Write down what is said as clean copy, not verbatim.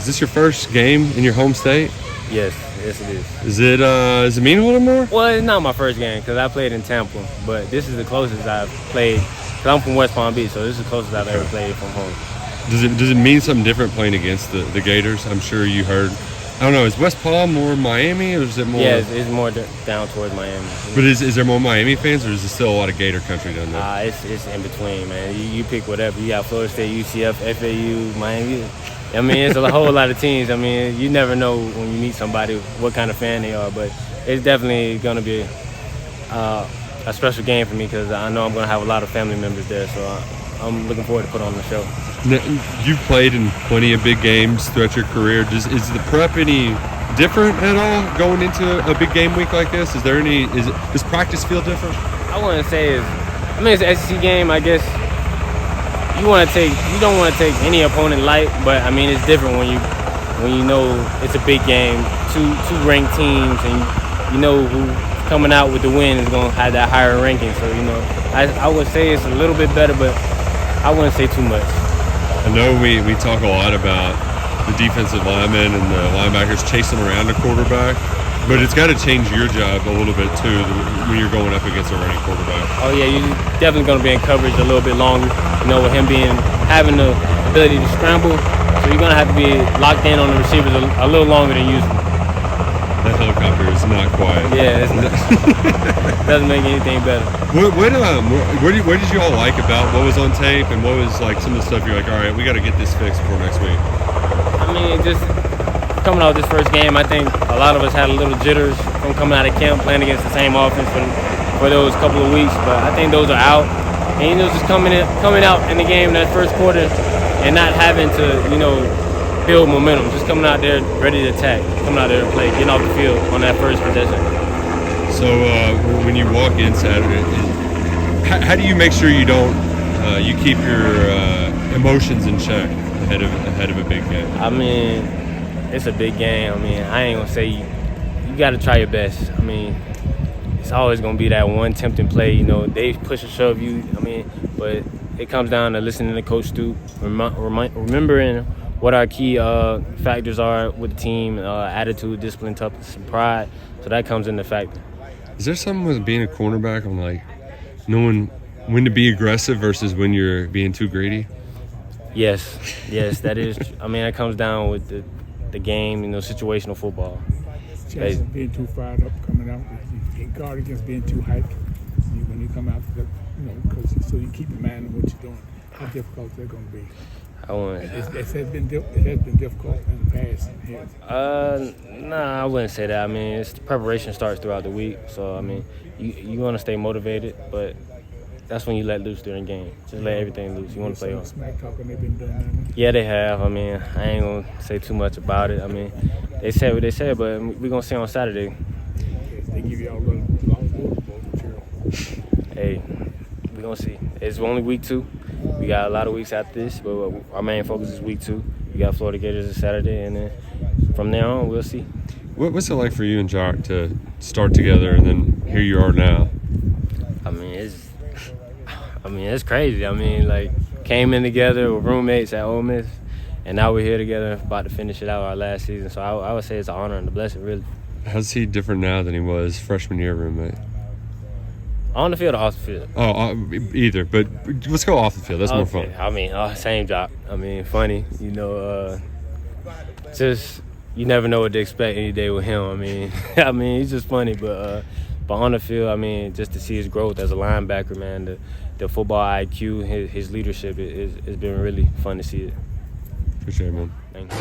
Is this your first game in your home state? Yes, it is. Does it mean a little more? Well, it's not my first game because I played in Tampa, but this is the closest I've played. Cause I'm from West Palm Beach, so this is the closest I've ever played from home. Does it mean something different playing against the Gators? I'm sure you heard. I don't know. Is West Palm more Miami, or is it more? Yeah, it's more down towards Miami. But is there more Miami fans, or is there still a lot of Gator country down there? It's in between, man. You pick whatever. You got Florida State, UCF, FAU, Miami. I mean, it's a whole lot of teams. I mean, you never know when you meet somebody what kind of fan they are, but it's definitely going to be a special game for me because I know I'm going to have a lot of family members there, so I'm looking forward to put on the show. You've played in plenty of big games throughout your career. Is the prep any different at all going into a big game week like this? Does practice feel different? I wouldn't say it's an SEC game, I guess. You don't want to take any opponent light, but I mean it's different when you know it's a big game, two ranked teams, and you know who coming out with the win is going to have that higher ranking. So I would say it's a little bit better, but I wouldn't say too much. I know we talk a lot about the defensive linemen and the linebackers chasing around the quarterback, but it's got to change your job a little bit too when you're going up against a running quarterback. Oh yeah, you're definitely going to be in coverage a little bit longer. With him having the ability to scramble, so you're going to have to be locked in on the receivers a little longer than usual. That helicopter is not quiet. Yeah, it's not. Doesn't make anything better. What did you all like about what was on tape, and what was like some of the stuff you're like, all right, we got to get this fixed before next week? I mean, just coming out this first game, I think a lot of us had a little jitters from coming out of camp, playing against the same offense for those couple of weeks, but I think those are out. And just coming out in the game in that first quarter and not having to build momentum, just coming out there ready to attack, coming out there to play, getting off the field on that first possession. So when you walk in Saturday, how do you make sure you don't you keep your emotions in check ahead of a big game? I mean, it's a big game. I mean, I ain't gonna say you got to try your best. I mean, it's always gonna be that one tempting play. They push and shove you. I mean, but it comes down to listening to Coach Stu, remembering what our key factors are with the team: attitude, discipline, toughness, and pride. So that comes into factor. Is there something with being a cornerback on like knowing when to be aggressive versus when you're being too greedy? Yes, that is. I mean, that comes down with the game, situational football. Chance of being too fired up coming out. You guard against being too hyped when you come out, so you keep in mind what you're doing. How difficult they're going to be. It has been difficult in the past. Nah, I wouldn't say that. I mean, the preparation starts throughout the week, so I mean, you want to stay motivated, but that's when you let loose during the game. Just let everything loose. You want to play on. Smack talking they've been doing that. Yeah, they have. I mean, I ain't gonna say too much about it. I mean, they said what they said, but we're gonna see on Saturday. They give you all a lot of material. Hey, we're gonna see. It's only week 2. We got a lot of weeks after this, but our main focus is week 2. We got Florida Gators this Saturday, and then from there on, we'll see. What's it like for you and Jock to start together, and then here you are now? I mean, it's crazy. I mean, came in together with roommates at Ole Miss, and now we're here together, about to finish it out our last season. So I would say it's an honor and a blessing, really. How's he different now than he was freshman year roommate? On the field or off the field? Either, but let's go off the field. That's more fun. I mean, same job. I mean, funny, just you never know what to expect any day with him. I mean, he's just funny, but on the field, I mean, just to see his growth as a linebacker, man, the football IQ, his leadership, it's been really fun to see it. Appreciate it, man. Thanks.